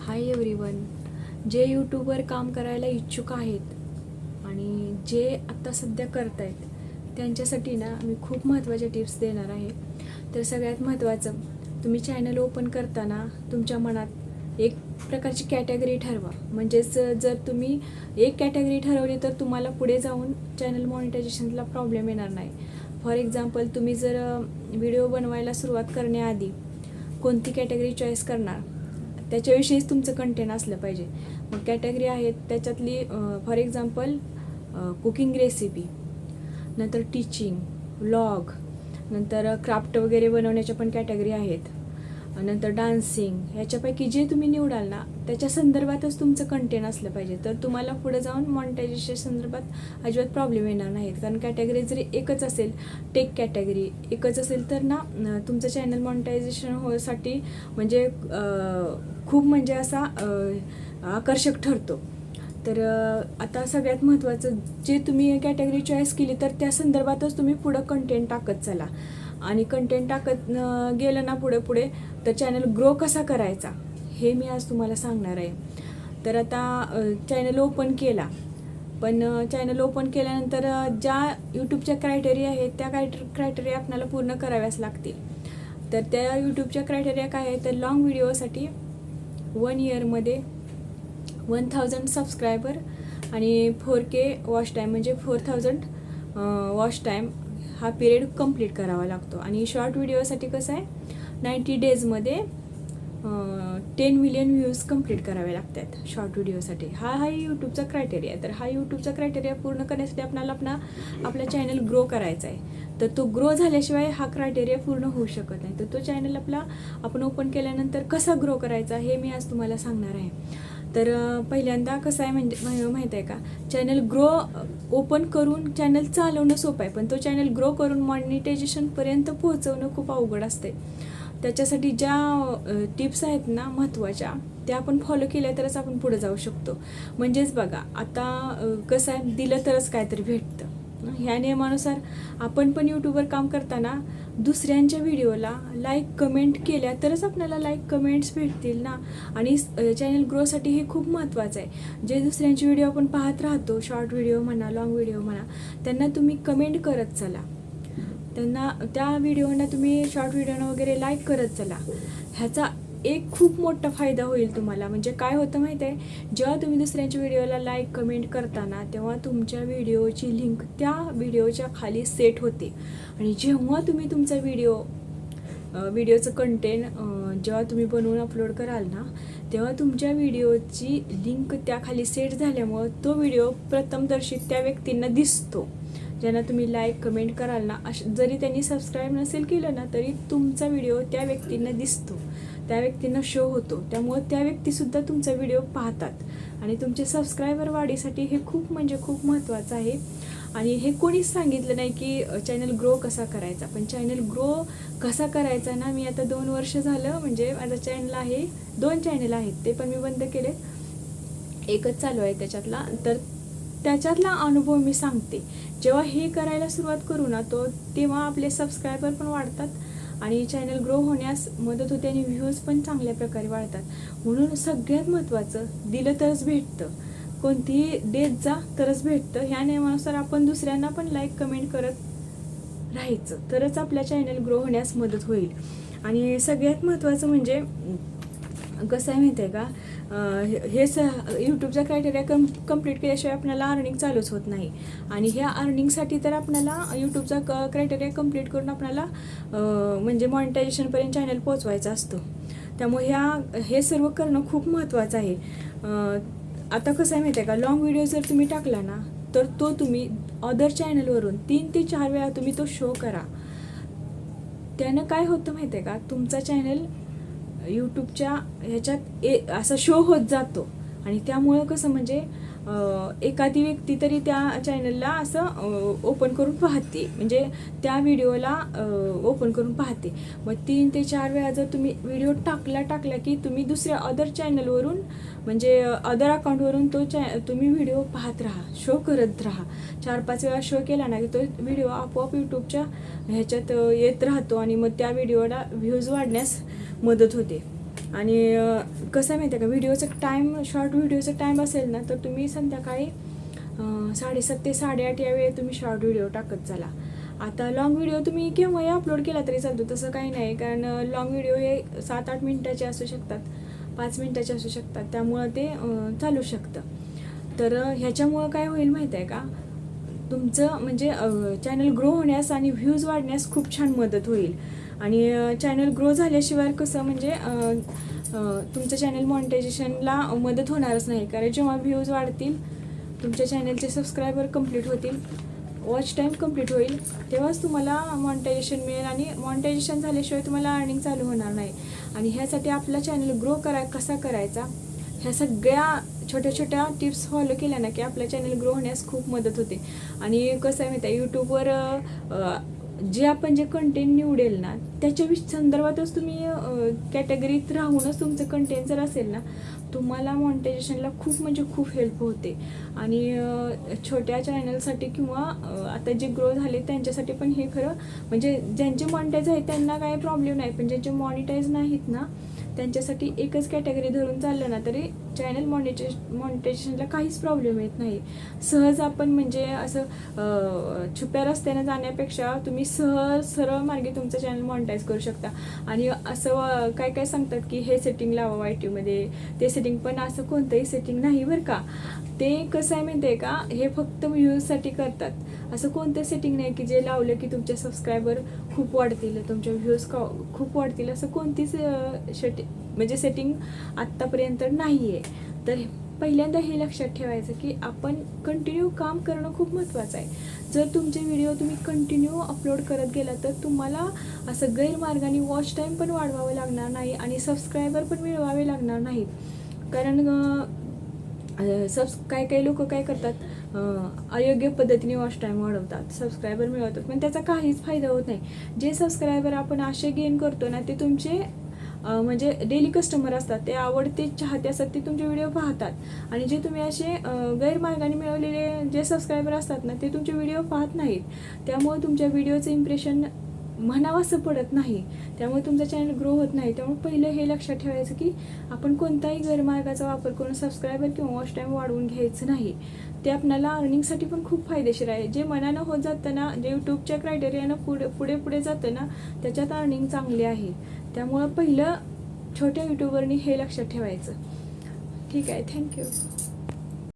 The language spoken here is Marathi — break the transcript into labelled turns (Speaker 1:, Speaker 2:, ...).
Speaker 1: Hi everyone. जे यूट्यूबवर काम करायला इच्छुक आहेत आणि जे आत्ता सध्या करत आहेत त्यांच्यासाठी ना मी खूप महत्त्वाच्या टिप्स देणार आहे. तर सगळ्यात महत्त्वाचं, तुम्ही चॅनल ओपन करताना तुमच्या मनात एक प्रकारची कॅटेगरी ठरवा. म्हणजेच जर तुम्ही एक कॅटेगरी ठरवली तर तुम्हाला पुढे जाऊन चॅनल मॉनिटायझेशनला प्रॉब्लेम येणार नाही. फॉर एक्झाम्पल, तुम्ही जर व्हिडिओ बनवायला सुरुवात करण्याआधी कोणती कॅटेगरी चॉईस करणार त्याच्याविषयीच तुमचं कंटेंट असलं पाहिजे. मग कॅटेगरी आहेत त्याच्यातली फॉर एक्झाम्पल कुकिंग रेसिपी, नंतर टीचिंग, व्लॉग, नंतर क्राफ्ट वगैरे बनवण्याच्या पण कॅटेगरी आहेत, नंतर डान्सिंग. ह्याच्यापैकी जे तुम्ही निवडाल ना त्याच्या संदर्भातच तुमचं कंटेंट असलं पाहिजे. तर तुम्हाला पुढे जाऊन मॉनिटायझेशन संदर्भात अजिबात प्रॉब्लेम येणार नाहीत. कारण कॅटेगरी जरी एकच असेल, टेक कॅटेगरी एकच असेल तर ना तुमचं चॅनल मॉनिटायझेशन होण्यासाठी म्हणजे खूप म्हणजे असा आकर्षक ठरतो. तर आता सगळ्यात महत्त्वाचं, जे तुम्ही कॅटेगरी चॉईस केली तर त्या संदर्भातच तुम्ही पुढं कंटेंट टाकत चला. आणि कंटेंट टाकत गेलं ना पुढे पुढे तर चॅनल ग्रो कसा करायचा हे मी आज तुम्हाला सांगणार आहे. तर आता चॅनल ओपन केला, पण चॅनल ओपन केल्यानंतर ज्या यूट्यूबच्या क्रायटेरिया आहेत त्या क्रायटेरिया आपल्याला पूर्ण कराव्याच लागतील. तर त्या यूट्यूबच्या क्रायटेरिया काय आहे, तर लॉंग व्हिडिओसाठी 1 इयरमध्ये 1000 सबस्क्रायबर आणि 4K वॉच टाईम म्हणजे 4000 वॉच टाईम हा पिरियड कंप्लीट करावा लागतो. आणि शॉर्ट व्हिडिओसाठी कसं आहे, 90 डेजमध्ये 10 मिलियन व्ह्यूज कंप्लीट करावे लागतात शॉर्ट व्हिडिओसाठी. हा यूट्यूबचा क्रायटेरिया आहे. तर हा यूट्यूबचा क्रायटेरिया पूर्ण करण्यासाठी आपल्याला आपला चॅनल ग्रो करायचा आहे. तर तो ग्रो झाल्याशिवाय हा क्रायटेरिया पूर्ण होऊ शकत नाही. तर तो चॅनल आपण ओपन केल्यानंतर कसा ग्रो करायचा हे मी आज तुम्हाला सांगणार आहे. तर पहिल्यांदा कसं आहे म्हणजे माहीत आहे का, चॅनल ग्रो ओपन करून चॅनल चालवणं सोपं आहे, पण तो चॅनल ग्रो करून मॉनिटायझेशनपर्यंत पोहोचवणं खूप अवघड असते. त्याच्यासाठी ज्या टिप्स आहेत ना महत्त्वाच्या, त्या आपण फॉलो केल्या तरच आपण पुढे जाऊ शकतो. म्हणजेच बघा, आता कसं आहे, दिलं तरच काहीतरी भेटतं. ह्या नियमानुसार आपण पण यूट्यूबवर काम करताना दुसऱ्यांच्या व्हिडिओला लाईक कमेंट केल्या तरच आपल्याला लाईक कमेंट्स भेटतील ना. आणि चॅनल ग्रोसाठी हे खूप महत्त्वाचं आहे. जे दुसऱ्यांचे व्हिडिओ आपण पाहत राहतो, शॉर्ट व्हिडिओ म्हणा, लॉंग व्हिडिओ म्हणा, त्यांना तुम्ही कमेंट करत चला. त्यांना त्या व्हिडिओना तुम्ही शॉर्ट व्हिडिओना वगैरे लाईक करत चला. ह्याचा एक खूप मोठा फायदा होईल तुम्हाला. म्हणजे काय होतं माहीत आहे, जेव्हा तुम्ही दुसऱ्यांच्या व्हिडिओला लाईक कमेंट करताना तेव्हा तुमच्या व्हिडिओची लिंक त्या व्हिडिओच्या खाली सेट होते. आणि जेव्हा तुम्ही तुमचा व्हिडिओचं कंटेंट जेव्हा तुम्ही बनवून अपलोड कराल ना, तेव्हा तुमच्या व्हिडिओची लिंक त्या खाली सेट झाल्यामुळं तो व्हिडिओ प्रथमदर्शी त्या व्यक्तींना दिसतो ज्यांना तुम्ही लाईक कमेंट कराल ना. जरी त्यांनी सबस्क्राईब नसेल केलं ना तरी तुमचा व्हिडिओ त्या व्यक्तींना दिसतो, त्या व्यक्तींना शो होतो. त्यामुळं त्या व्यक्तीसुद्धा तुमचा व्हिडिओ पाहतात आणि तुमचे सबस्क्रायबर वाढीसाठी हे खूप म्हणजे खूप महत्त्वाचं आहे. आणि हे कोणीच सांगितलं नाही की चॅनल ग्रो कसा करायचा. पण चॅनल ग्रो कसा करायचा ना, मी आता 2 वर्ष झालं, म्हणजे माझा चॅनल आहे, 2 चॅनल आहेत, ते पण मी बंद केले, एकच चालू आहे त्याच्यातला. तर त्याच्यातला अनुभव मी सांगते. जेव्हा हे करायला सुरुवात करू ना तेव्हा आपले सबस्क्रायबर पण वाढतात आणि चॅनल ग्रो होण्यास मदत होते आणि व्ह्यूज पण चांगल्या प्रकारे वाढतात. म्हणून सगळ्यात महत्त्वाचं, दिलं तरच भेटतं. कोणतीही देत जा तरच भेटतं. ह्या नियमानुसार आपण दुसऱ्यांना पण लाईक कमेंट करत राहायचं, तरच आपल्या चॅनल ग्रो होण्यास मदत होईल. आणि सगळ्यात महत्त्वाचं म्हणजे कसं आहे माहिती आहे का, यूट्यूबचा क्रायटेरिया कंप्लीट केल्याशिवाय आपल्याला अर्निंग चालूच होत नाही. आणि ह्या अर्निंगसाठी तर आपल्याला यूट्यूबचा क्रायटेरिया कंप्लीट करून आपल्याला म्हणजे मॉनिटायझेशनपर्यंत चॅनल पोचवायचा असतो. त्यामुळे हे सर्व करणं खूप महत्त्वाचं आहे. आता कसं आहे माहिती आहे का, लॉंग व्हिडिओ जर तुम्ही टाकला ना तर तो तुम्ही अदर चॅनलवरून 3 ते 4 वेळा तुम्ही तो शो करा. त्यानं काय होतं माहिती आहे का, तुमचा चॅनल यूट्यूबच्या ह्याच्यात असा शो होत जातो. आणि त्यामुळं कसं म्हणजे एखादी व्यक्ती तरी त्या चॅनलला असं ओपन करून पाहते, म्हणजे त्या व्हिडिओला ओपन करून पाहते. मग 3 ते 4 वेळा जर तुम्ही व्हिडिओ टाकला की तुम्ही दुसऱ्या अदर चॅनलवरून म्हणजे अदर अकाउंटवरून तुम्ही व्हिडिओ पाहत राहा, शो करत राहा. 4-5 वेळा शो केला ना की तो व्हिडिओ आपोआप यूट्यूबच्या ह्याच्यात येत राहतो आणि मग त्या व्हिडिओला व्ह्यूज वाढण्यास मदत होते. आणि कसं आहे माहिती आहे का, व्हिडिओचा टाईम, शॉर्ट व्हिडिओचा टाईम असेल ना तर तुम्ही संध्याकाळी 7:30 ते 8:30 या वेळेत तुम्ही शॉर्ट व्हिडिओ टाकत चला. आता लॉंग व्हिडिओ तुम्ही केव्हाही अपलोड केला तरी चालतो, तसं काही नाही. कारण लॉंग व्हिडिओ हे 7-8 मिनिटाचे असू शकतात, 5 मिनिटाचे असू शकतात, त्यामुळं ते चालू शकतं. तर ह्याच्यामुळं काय होईल माहीत आहे का, तुमचं म्हणजे चॅनल ग्रो होण्यास आणि व्ह्यूज वाढण्यास खूप छान मदत होईल. आणि चॅनल ग्रो झाल्याशिवाय कसं म्हणजे तुमचं चॅनल मॉनिटायझेशनला मदत होणारच नाही. कारण जेव्हा व्ह्यूज वाढतील, तुमच्या चॅनलचे सबस्क्रायबर कंप्लीट होतील, वॉच टाईम कंप्लीट होईल, तेव्हाच तुम्हाला मॉनिटायझेशन मिळेल. आणि मॉनिटायझेशन झाल्याशिवाय तुम्हाला अर्निंग चालू होणार नाही. आणि ह्यासाठी आपला चॅनल ग्रो कसा करायचा, ह्या सगळ्या छोट्या छोट्या टिप्स फॉलो केल्या ना की आपल्या चॅनल ग्रो होण्यास खूप मदत होते. आणि कसं आहे माहिती आहे, यूट्यूबवर जे आपण जे कंटेंट निवडेल ना त्याच्या संदर्भातच तुम्ही कॅटेगरीत राहूनच तुमचं कंटेंट जर असेल ना, तुम्हाला मॉनिटायझेशनला खूप म्हणजे खूप हेल्प होते. आणि छोट्या चॅनलसाठी किंवा आता जे ग्रो झाले त्यांच्यासाठी पण हे खरं म्हणजे ज्यांचे मॉनिटाईज आहे त्यांना काही प्रॉब्लेम नाही, पण ज्यांचे मॉनिटाईज नाहीत ना त्यांच्यासाठी एकच कॅटेगरी धरून चाललं ना तरी चॅनल मॉनिटायझेशनला काहीच प्रॉब्लेम येत नाही. सहज आपण म्हणजे असं छुप्या रस्त्याने जाण्यापेक्षा तुम्ही सहज सरळ मार्गे तुमचं चॅनल मॉनिटाईज करू शकता. आणि असं काय काय सांगतात की हे सेटिंग लावा YT ते सेटिंग, पण असं कोणतंही सेटिंग नाही बरं का. ते कसं आहे माहिती आहे का, हे फक्त व्ह्यूजसाठी करतात. असं कोणतं सेटिंग नाही की जे लावलं की तुमचे सबस्क्रायबर खूप वाढतील, तुमचे व्ह्यूज खूप वाढतील, असं कोणतीच म्हणजे सेटिंग आत्तापर्यंत नाही आहे. तर पहिल्यांदा हे लक्षात ठेवायचं की आपण कंटिन्यू काम करणं खूप महत्त्वाचं आहे. जर तुमचे व्हिडिओ तुम्ही कंटिन्यू अपलोड करत गेला तर तुम्हाला असं गैरमार्गाने वॉच टाईम पण वाढवावं लागणार नाही आणि सबस्क्रायबर पण मिळवावे लागणार नाहीत. कारण काही लोक काय करतात, अयोग्य पद्धतीने वॉच टाईम वाढवतात, सबस्क्रायबर मिळवतात, पण त्याचा काहीच फायदा होत नाही. जे सबस्क्रायबर आपण असे गेन करतो ना ते तुमचे म्हणजे डेली कस्टमर असतात, ते आवडते चाहते असतात, ते तुमचे व्हिडिओ पाहतात. आणि जे तुम्ही असे गैरमार्गाने मिळवलेले जे सबस्क्रायबर असतात ना ते तुमचे व्हिडिओ पाहत नाहीत. त्यामुळे तुमच्या व्हिडिओचं इम्प्रेशन म्हणावंसं पडत नाही, त्यामुळे तुमचा चॅनल ग्रो होत नाही. त्यामुळे पहिलं हे लक्षात ठेवायचं की आपण कोणताही गैरमार्गाचा वापर करून सबस्क्रायबर किंवा वॉच टाईम वाढवून घ्यायचं नाही. ते आपल्याला अर्निंगसाठी पण खूप फायदेशीर आहे. जे मनानं होत जातं ना, जे यूट्यूबच्या क्रायटेरियानं पुढे जातं ना त्याच्यात अर्निंग चांगली आहे. त्यामुळं पहिलं छोट्या यूट्यूबरनी हे लक्षात ठेवायचं. ठीक आहे, थँक्यू.